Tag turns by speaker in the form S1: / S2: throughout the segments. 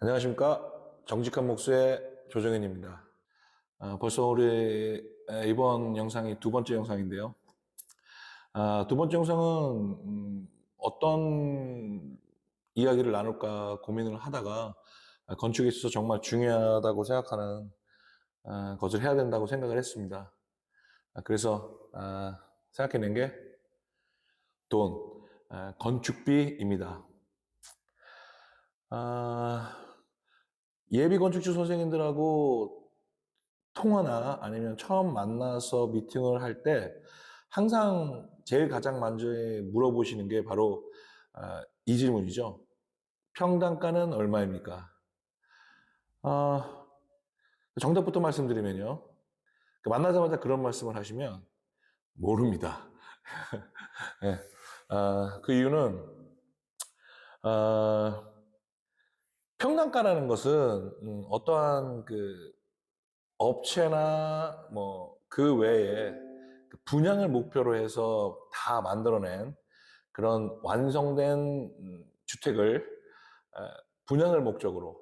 S1: 안녕하십니까. 정직한 목수의 조정현입니다. 벌써 우리 이번 영상이 두 번째 영상인데요. 두 번째 영상은 어떤 이야기를 나눌까 고민을 하다가 건축에 있어서 정말 중요하다고 생각하는 것을 해야 된다고 생각을 했습니다. 그래서 생각해낸 게 돈, 건축비입니다. 예비 건축주 선생님들하고 통화나 아니면 처음 만나서 미팅을 할 때 항상 제일 가장 먼저 물어보시는 게 바로 이 질문이죠. 평당가는 얼마입니까? 아, 정답부터 말씀드리면요. 만나자마자 그런 말씀을 하시면 모릅니다. 예. 그 이유는 아, 평당가라는 것은 어떠한 그 업체나 뭐 그 외에 그 분양을 목표로 해서 다 만들어낸 그런 완성된 주택을 분양을 목적으로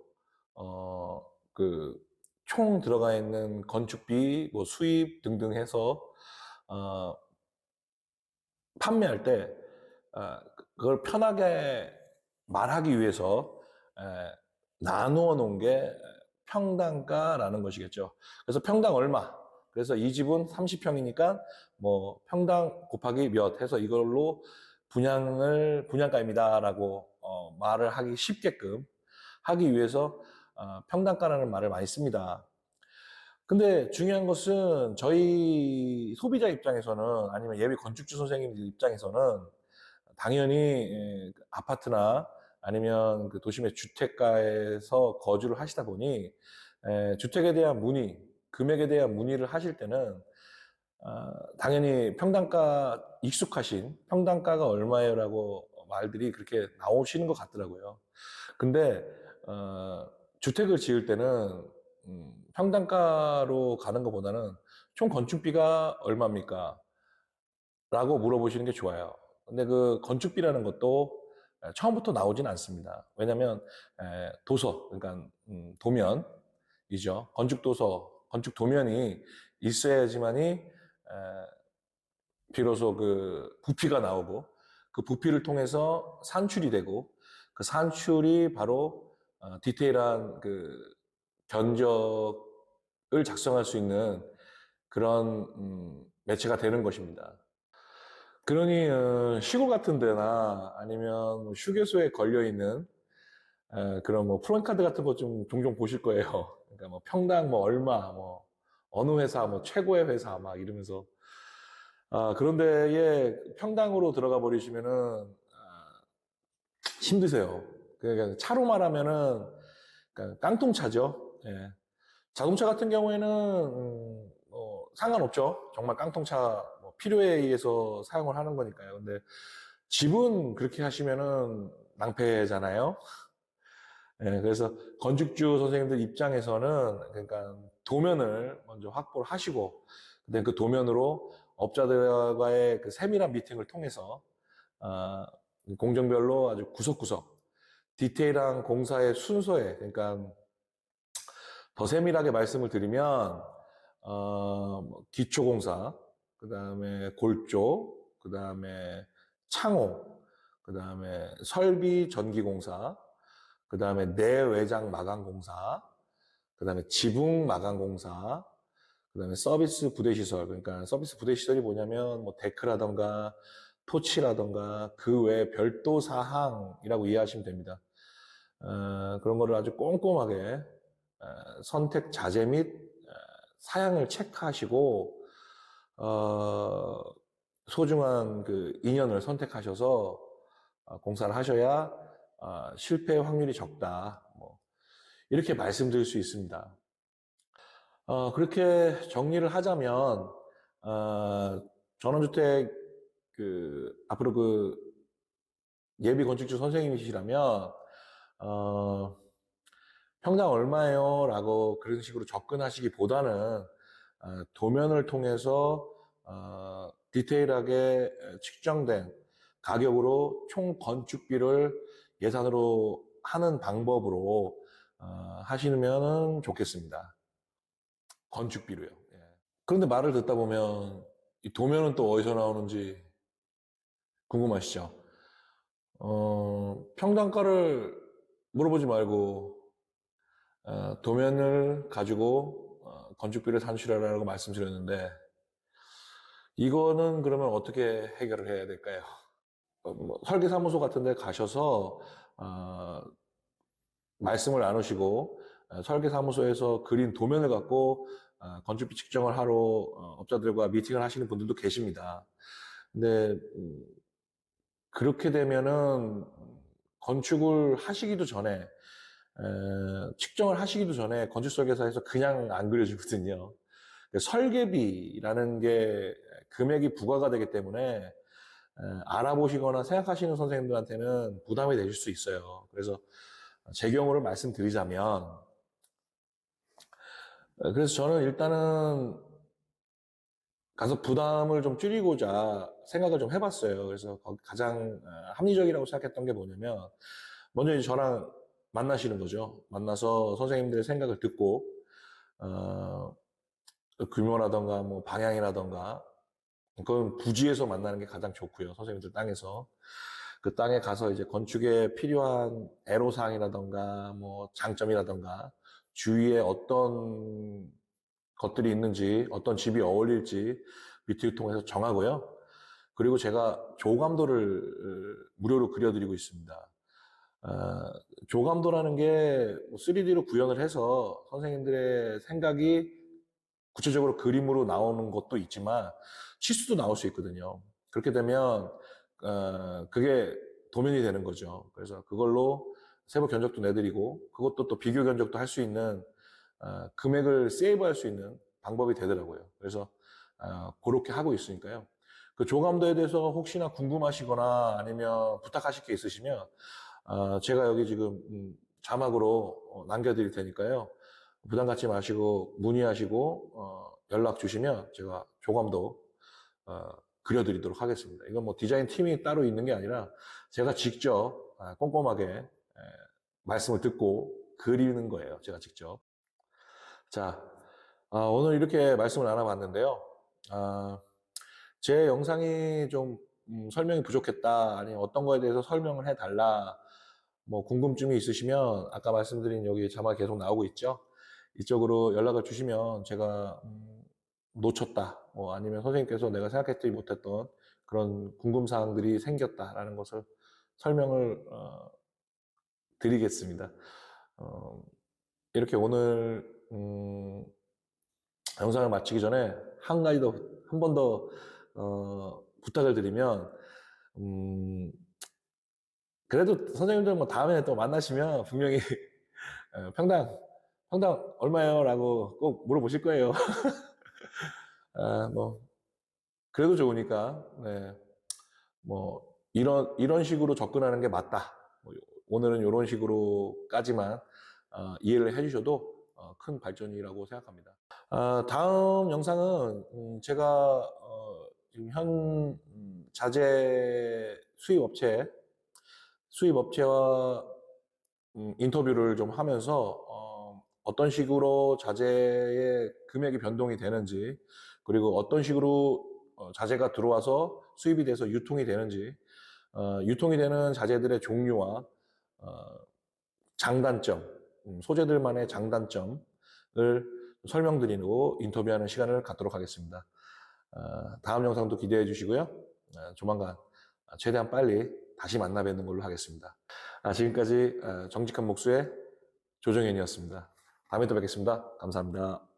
S1: 그 총 들어가 있는 건축비, 뭐 수입 등등 해서 어, 판매할 때 그걸 편하게 말하기 위해서 나누어 놓은 게 평당가라는 것이겠죠. 그래서 평당 얼마. 그래서 이 집은 30평이니까 뭐 평당 곱하기 몇 해서 이걸로 분양가입니다라고 말을 하기 쉽게끔 하기 위해서 평당가라는 말을 많이 씁니다. 근데 중요한 것은 저희 소비자 입장에서는 아니면 예비 건축주 선생님들 입장에서는 당연히 그 아파트나 아니면 그 도심의 주택가에서 거주를 하시다 보니 주택에 대한 문의, 금액에 대한 문의를 하실 때는 당연히 평당가 익숙하신 평당가가 얼마예요라고 말들이 그렇게 나오시는 것 같더라고요. 근데 주택을 지을 때는 평당가로 가는 것보다는 총 건축비가 얼마입니까? 라고 물어보시는 게 좋아요. 근데 그 건축비라는 것도 처음부터 나오진 않습니다. 왜냐하면 도서, 그러니까 도면이죠. 건축도서, 건축도면이 있어야지만이 비로소 그 부피가 나오고 그 부피를 통해서 산출이 되고 그 산출이 바로 디테일한 그 견적을 작성할 수 있는 그런 매체가 되는 것입니다. 그러니 시골 같은 데나 아니면 뭐 휴게소에 걸려 있는 그런 뭐 프로카드 같은 거 좀 종종 보실 거예요. 그러니까 뭐 평당 뭐 얼마 뭐 어느 회사 뭐 최고의 회사 막 이러면서 그런 데에 평당으로 들어가 버리시면은 힘드세요. 그러니까 차로 말하면은 그러니까 깡통차죠. 예. 자동차 같은 경우에는 상관없죠. 정말 깡통차 뭐 필요에 의해서 사용을 하는 거니까요. 근데 집은 그렇게 하시면은 낭패잖아요. 예, 그래서 건축주 선생님들 입장에서는 그러니까 도면을 먼저 확보를 하시고 근데 그 도면으로 업자들과의 그 세밀한 미팅을 통해서 아, 공정별로 아주 구석구석 디테일한 공사의 순서에 그러니까 더 세밀하게 말씀을 드리면 뭐 기초공사, 그 다음에 골조, 그 다음에 창호, 그 다음에 설비 전기공사, 그 다음에 내외장 마감공사, 그 다음에 지붕 마감공사, 그 다음에 서비스 부대시설. 그러니까 서비스 부대시설이 뭐냐면 뭐 데크라던가 토치라던가 그 외 별도 사항이라고 이해하시면 됩니다. 그런 거를 아주 꼼꼼하게 선택 자재 및 사양을 체크하시고 소중한 그 인연을 선택하셔서 공사를 하셔야 실패 확률이 적다. 뭐 이렇게 말씀드릴 수 있습니다. 그렇게 정리를 하자면 전원주택 그 앞으로 그 예비 건축주 선생님이시라면 평당 얼마예요? 라고 그런 식으로 접근하시기보다는 도면을 통해서 디테일하게 측정된 가격으로 총 건축비를 예산으로 하는 방법으로 하시면은 좋겠습니다. 건축비로요. 예. 그런데 말을 듣다 보면 이 도면은 또 어디서 나오는지 궁금하시죠? 평당가를 물어보지 말고 도면을 가지고 건축비를 산출하라고 말씀드렸는데 이거는 그러면 어떻게 해결을 해야 될까요? 뭐 설계사무소 같은 데 가셔서 말씀을 나누시고 설계사무소에서 그린 도면을 갖고 건축비 측정을 하러 업자들과 미팅을 하시는 분들도 계십니다. 근데 그렇게 되면은 건축을 하시기도 전에 측정을 하시기도 전에 건축설계사에서 그냥 안 그려주거든요. 설계비라는 게 금액이 부과가 되기 때문에 알아보시거나 생각하시는 선생님들한테는 부담이 되실 수 있어요. 그래서 제 경우를 말씀드리자면, 그래서 저는 일단은 가서 부담을 좀 줄이고자 생각을 좀 해봤어요. 그래서 가장 합리적이라고 생각했던 게 뭐냐면, 먼저 이제 저랑 만나시는 거죠. 만나서 선생님들의 생각을 듣고, 규모라던가 뭐 방향이라던가, 그건 부지에서 만나는 게 가장 좋고요. 선생님들 땅에서. 그 땅에 가서 이제 건축에 필요한 애로사항이라던가 뭐 장점이라던가 주위에 어떤 것들이 있는지 어떤 집이 어울릴지 미팅을 통해서 정하고요. 그리고 제가 조감도를 무료로 그려드리고 있습니다. 조감도라는 게 3D로 구현을 해서 선생님들의 생각이 구체적으로 그림으로 나오는 것도 있지만 치수도 나올 수 있거든요. 그렇게 되면 그게 도면이 되는 거죠. 그래서 그걸로 세부 견적도 내드리고 그것도 또 비교 견적도 할 수 있는 금액을 세이브할 수 있는 방법이 되더라고요. 그래서 그렇게 하고 있으니까요. 그 조감도에 대해서 혹시나 궁금하시거나 아니면 부탁하실 게 있으시면 제가 여기 지금 자막으로 남겨드릴 테니까요. 부담 갖지 마시고 문의하시고 연락 주시면 제가 조감도 그려드리도록 하겠습니다. 이건 뭐 디자인 팀이 따로 있는 게 아니라 제가 직접 꼼꼼하게 말씀을 듣고 그리는 거예요. 제가 직접. 자, 오늘 이렇게 말씀을 나눠봤는데요. 제 영상이 좀 설명이 부족했다, 아니면 어떤 거에 대해서 설명을 해달라, 뭐 궁금증이 있으시면 아까 말씀드린 여기 자막 계속 나오고 있죠. 이쪽으로 연락을 주시면 제가 놓쳤다, 뭐 아니면 선생님께서 내가 생각했지 못했던 그런 궁금사항들이 생겼다라는 것을 설명을 드리겠습니다. 이렇게 오늘 영상을 마치기 전에 한 가지 더, 한 번 더 부탁을 드리면 그래도 선생님들 뭐 다음에 또 만나시면 분명히 평당 얼마예요? 라고 꼭 물어보실 거예요. 뭐 그래도 좋으니까 네. 뭐 이런 식으로 접근하는 게 맞다. 뭐 오늘은 이런 식으로까지만 이해를 해주셔도 큰 발전이라고 생각합니다. 다음 영상은 제가 지금 현 자재 수입 업체와 인터뷰를 좀 하면서 어떤 식으로 자재의 금액이 변동이 되는지, 그리고 어떤 식으로 자재가 들어와서 수입이 돼서 유통이 되는지, 유통이 되는 자재들의 종류와 장단점, 소재들만의 장단점을 설명드리고 인터뷰하는 시간을 갖도록 하겠습니다. 다음 영상도 기대해 주시고요. 조만간 최대한 빨리 다시 만나 뵙는 걸로 하겠습니다. 지금까지 정직한 목수의 조정현이었습니다. 다음에 또 뵙겠습니다. 감사합니다.